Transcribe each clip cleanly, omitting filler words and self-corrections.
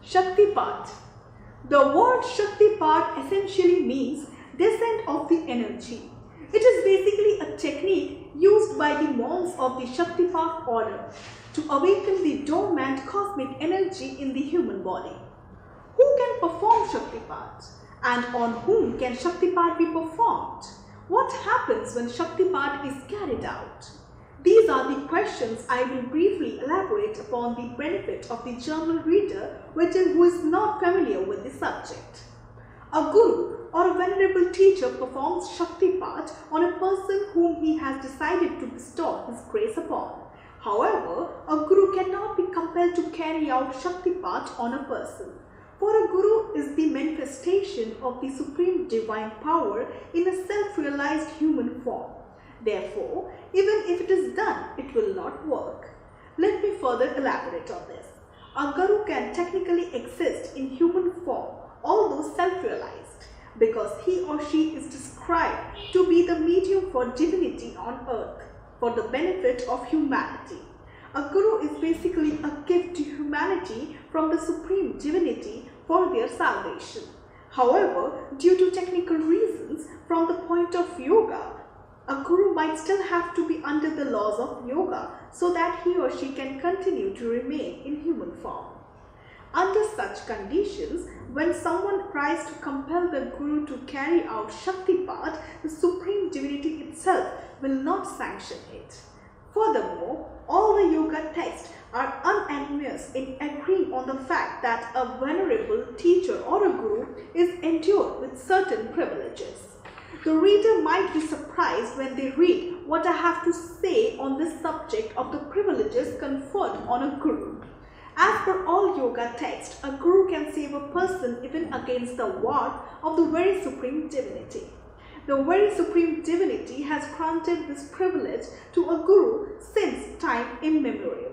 Shaktipat. The word Shaktipat essentially means descent of the energy. It is basically a technique used by the monks of the Shaktipat order to awaken the dormant cosmic energy in the human body. Who can perform Shaktipat? And on whom can Shaktipat be performed? What happens when Shaktipat is carried out? These are the questions I will briefly elaborate upon the benefit of the journal reader who is not familiar with the subject. A guru or a venerable teacher performs Shaktipat on a person whom he has decided to bestow his grace upon. However, a guru cannot be compelled to carry out Shaktipat on a person. For a guru is the manifestation of the supreme divine power in a self-realized human form. Therefore, even if it is done, it will not work. Let me further elaborate on this. A guru can technically exist in human form, although self-realized, because he or she is described to be the medium for divinity on earth, for the benefit of humanity. A guru is basically a gift to humanity from the supreme divinity for their salvation. However, due to technical reasons, from the point of yoga, a guru might still have to be under the laws of yoga so that he or she can continue to remain in human form. Under such conditions, when someone tries to compel the guru to carry out Shaktipat, the supreme divinity itself will not sanction it. Furthermore, all the yoga texts are unanimous in agreeing on the fact that a venerable teacher or a guru is endowed with certain privileges. The reader might be surprised when they read what I have to say on this subject of the privileges conferred on a guru. As per all yoga texts, a guru can save a person even against the wrath of the very supreme divinity. The very supreme divinity has granted this privilege to a guru since time immemorial.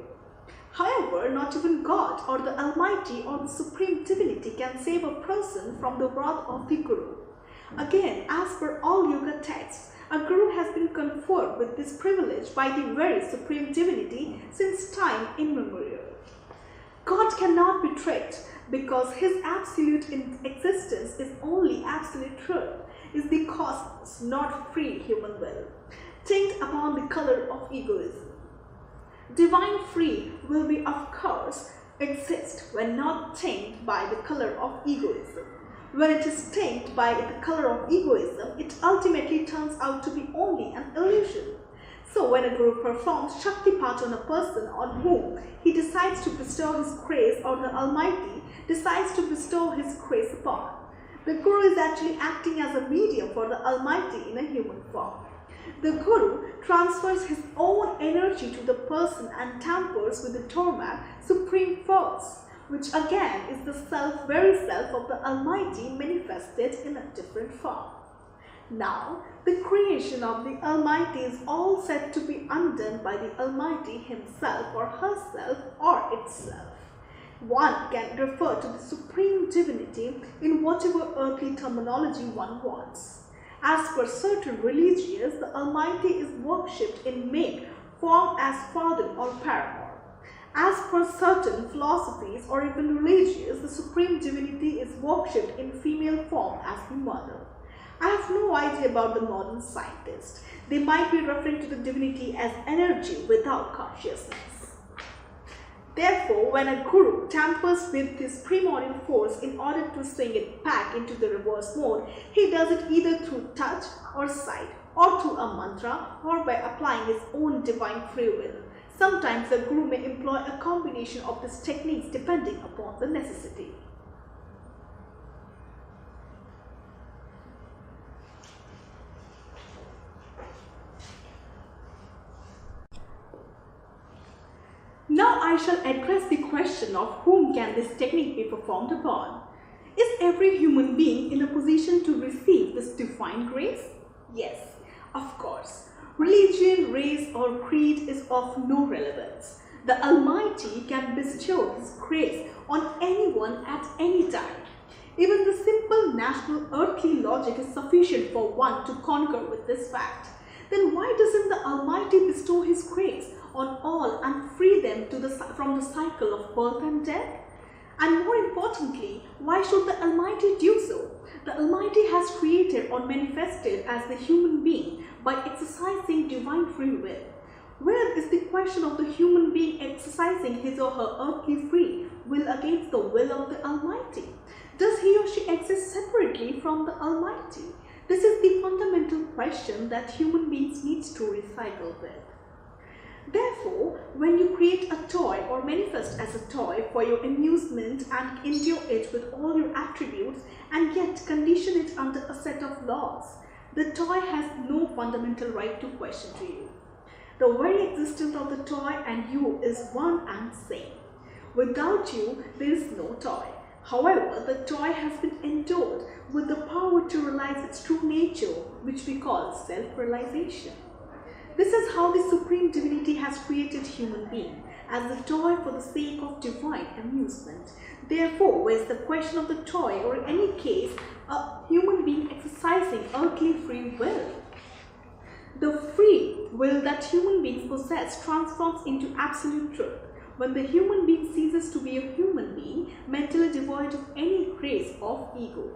However, not even God or the Almighty or the supreme divinity can save a person from the wrath of the guru. Again, as per all yoga texts, a guru has been conferred with this privilege by the very supreme divinity since time immemorial. God cannot be tricked because his absolute existence is only absolute truth, is the cosmos, not free human will, taint upon the color of egoism. Divine free will be, of course, exist when not tainted by the color of egoism. When it is tainted by the color of egoism, it ultimately turns out to be only an illusion. So when a guru performs Shaktipat on a person on whom he decides to bestow his grace or the Almighty decides to bestow his grace upon, the guru is actually acting as a medium for the Almighty in a human form. The guru transfers his own energy to the person and tampers with the dormant supreme force, which again is the very self of the Almighty manifested in a different form. Now, the creation of the Almighty is all said to be undone by the Almighty himself or herself or itself. One can refer to the supreme divinity in whatever earthly terminology one wants. As per certain religions, the Almighty is worshipped in male form as father or paramour. As per certain philosophies or even religions, the supreme divinity is worshipped in female form as the mother. I have no idea about the modern scientists. They might be referring to the divinity as energy without consciousness. Therefore, when a guru tampers with this primordial force in order to swing it back into the reverse mode, he does it either through touch or sight, or through a mantra, or by applying his own divine free will. Sometimes the guru may employ a combination of these techniques depending upon the necessity. Now I shall address the question of whom can this technique be performed upon. Is every human being in a position to receive this divine grace? Yes, of course. Religion, race or creed is of no relevance. The Almighty can bestow His grace on anyone at any time. Even the simple national earthly logic is sufficient for one to concur with this fact. Then why doesn't the Almighty bestow His grace on all and free them from the cycle of birth and death? And more importantly, why should the Almighty do so? The Almighty has created or manifested as the human being by exercising divine free will. Where is the question of the human being exercising his or her earthly free will against the will of the Almighty? Does he or she exist separately from the Almighty? This is the fundamental question that human beings need to recycle with. Therefore, when you create a toy or manifest as a toy for your amusement and endure it with all your attributes and yet condition it under a set of laws, the toy has no fundamental right to question to you. The very existence of the toy and you is one and same. Without you, there is no toy. However, the toy has been endowed with the power to realize its true nature, which we call self-realization. This is how the Supreme Divinity has created human being, as the toy for the sake of divine amusement. Therefore, where is the question of the toy, or in any case, a human being exercising earthly free will? The free will that human beings possess transforms into absolute truth when the human being ceases to be a human being, mentally devoid of any trace of ego.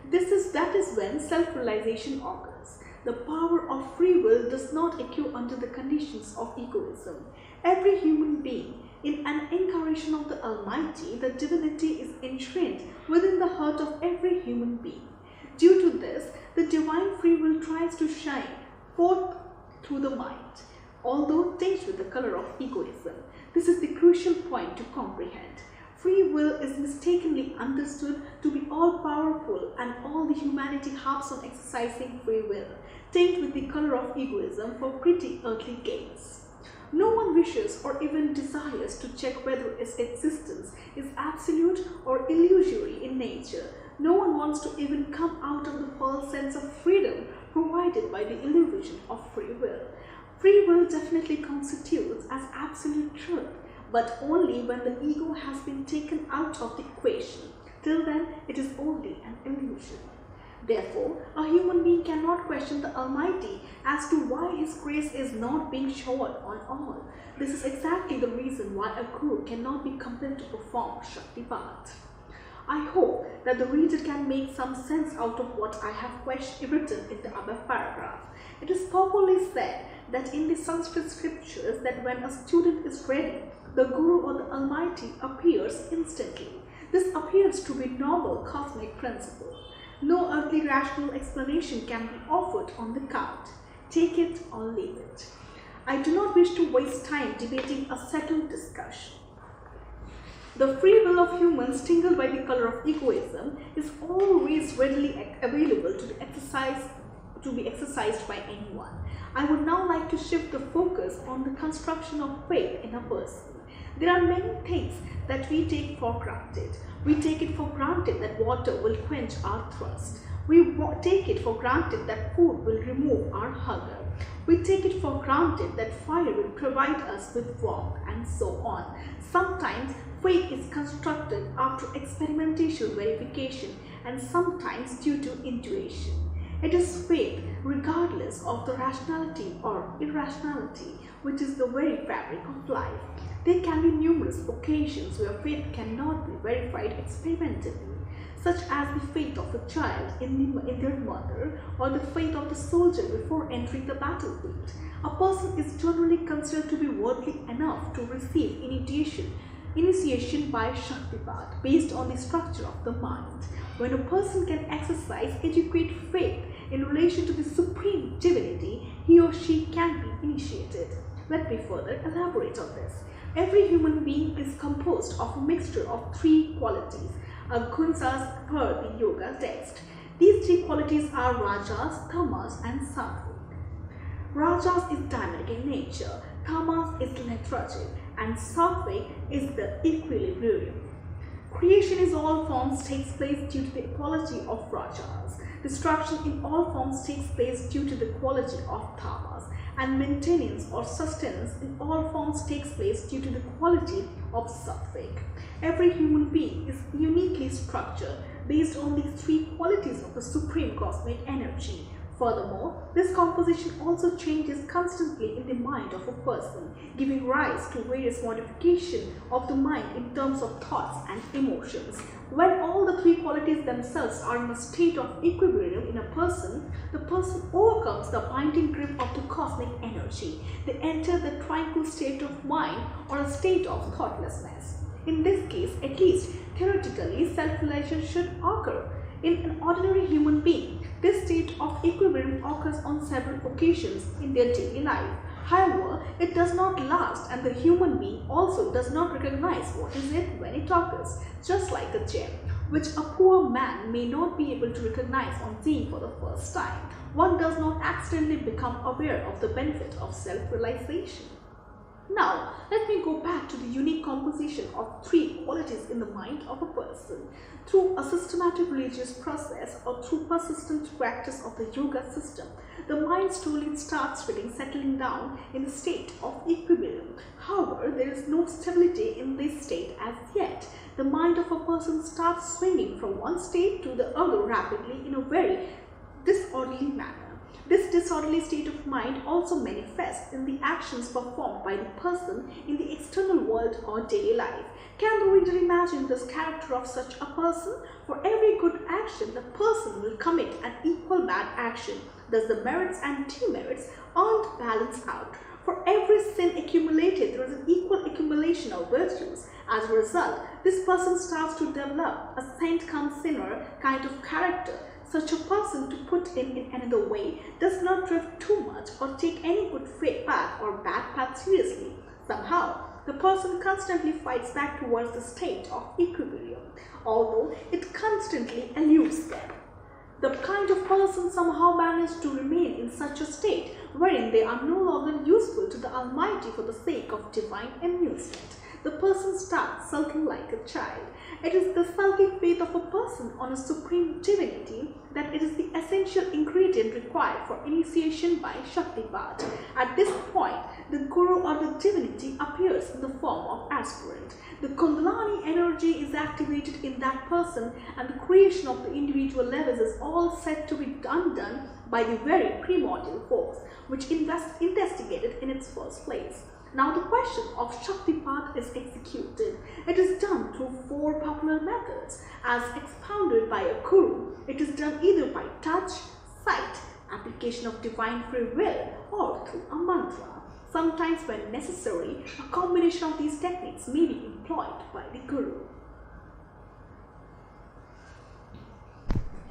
That is when self-realization occurs. The power of free will does not occur under the conditions of egoism. Every human being, in an incarnation of the Almighty, the divinity is enshrined within the heart of every human being. Due to this, the divine free will tries to shine forth through the mind, although tinged with the color of egoism. This is the crucial point to comprehend. Free will is mistakenly understood to be all-powerful, and all the humanity harps on exercising free will, tinged with the color of egoism for pretty earthly gains. No one wishes or even desires to check whether its existence is absolute or illusory in nature. No one wants to even come out of the false sense of freedom provided by the illusion of free will. Free will definitely constitutes as absolute truth, but only when the ego has been taken out of the equation. Till then, it is only an illusion. Therefore, a human being cannot question the Almighty as to why His grace is not being showered on all. This is exactly the reason why a guru cannot be compelled to perform Shaktipat. I hope that the reader can make some sense out of what I have written in the above paragraph. It is popularly said that in the Sanskrit scriptures that when a student is ready, the Guru or the Almighty appears instantly. This appears to be normal cosmic principle. No earthly rational explanation can be offered on the count. Take it or leave it. I do not wish to waste time debating a settled discussion. The free will of humans, tingled by the color of egoism, is always readily available to be exercised by anyone. I would now like to shift the focus on the construction of faith in a person. There are many things that we take for granted. We take it for granted that water will quench our thirst. We take it for granted that food will remove our hunger. We take it for granted that fire will provide us with warmth, and so on. Sometimes faith is constructed after experimental verification, and sometimes due to intuition. It is faith regardless of the rationality or irrationality, which is the very fabric of life. There can be numerous occasions where faith cannot be verified experimentally, such as the faith of a child in their mother, or the faith of the soldier before entering the battlefield. A person is generally considered to be worthy enough to receive initiation by Shaktipat based on the structure of the mind. When a person can exercise adequate faith in relation to the Supreme Divinity, he or she can be initiated. Let me further elaborate on this. Every human being is composed of a mixture of three qualities, gunas per the yoga text. These three qualities are rajas, tamas and sattvic. Rajas is dynamic in nature, tamas is lethargic, and sattvic is the equilibrium. Creation in all forms takes place due to the equality of rajas. Destruction in all forms takes place due to the quality of tamas, and maintenance or sustenance in all forms takes place due to the quality of sattvic. Every human being is uniquely structured based on these three qualities of the supreme cosmic energy: Furthermore, this composition also changes constantly in the mind of a person, giving rise to various modifications of the mind in terms of thoughts and emotions. When all the three qualities themselves are in a state of equilibrium in a person, the person overcomes the binding grip of the cosmic energy. They enter the tranquil state of mind or a state of thoughtlessness. In this case, at least theoretically, self-realization should occur. In an ordinary human being, this state of equilibrium occurs on several occasions in their daily life. However, it does not last, and the human being also does not recognize what is it when it occurs, just like a gem, which a poor man may not be able to recognize on seeing for the first time. One does not accidentally become aware of the benefit of self-realization. Now, let me go back to the unique composition of three qualities in the mind of a person. Through a systematic religious process or through persistent practice of the yoga system, the mind slowly starts settling down in a state of equilibrium. However, there is no stability in this state as yet. The mind of a person starts swinging from one state to the other rapidly in a very disorderly manner. This disorderly state of mind also manifests in the actions performed by the person in the external world or daily life. Can the reader imagine this character of such a person? For every good action, the person will commit an equal bad action. Thus, the merits and demerits aren't balanced out. For every sin accumulated, there is an equal accumulation of virtues. As a result, this person starts to develop a saint come sinner kind of character. Such a person, to put in another way, does not drift too much or take any good path or bad path seriously. Somehow, the person constantly fights back towards the state of equilibrium, although it constantly eludes them. The kind of person somehow manages to remain in such a state wherein they are no longer useful to the Almighty for the sake of divine amusement. The person starts sulking like a child. It is the sulking faith of a person on a supreme divinity that it is the essential ingredient required for initiation by Shaktipat. At this point, the Guru or the divinity appears in the form of aspirant. The Kundalini energy is activated in that person, and the creation of the individual levels is all said to be undone by the very primordial force, which investigated in its first place. Now the question of Shaktipat is executed. It is done through four popular methods. As expounded by a guru, it is done either by touch, sight, application of divine free will, or through a mantra. Sometimes when necessary, a combination of these techniques may be employed by the guru.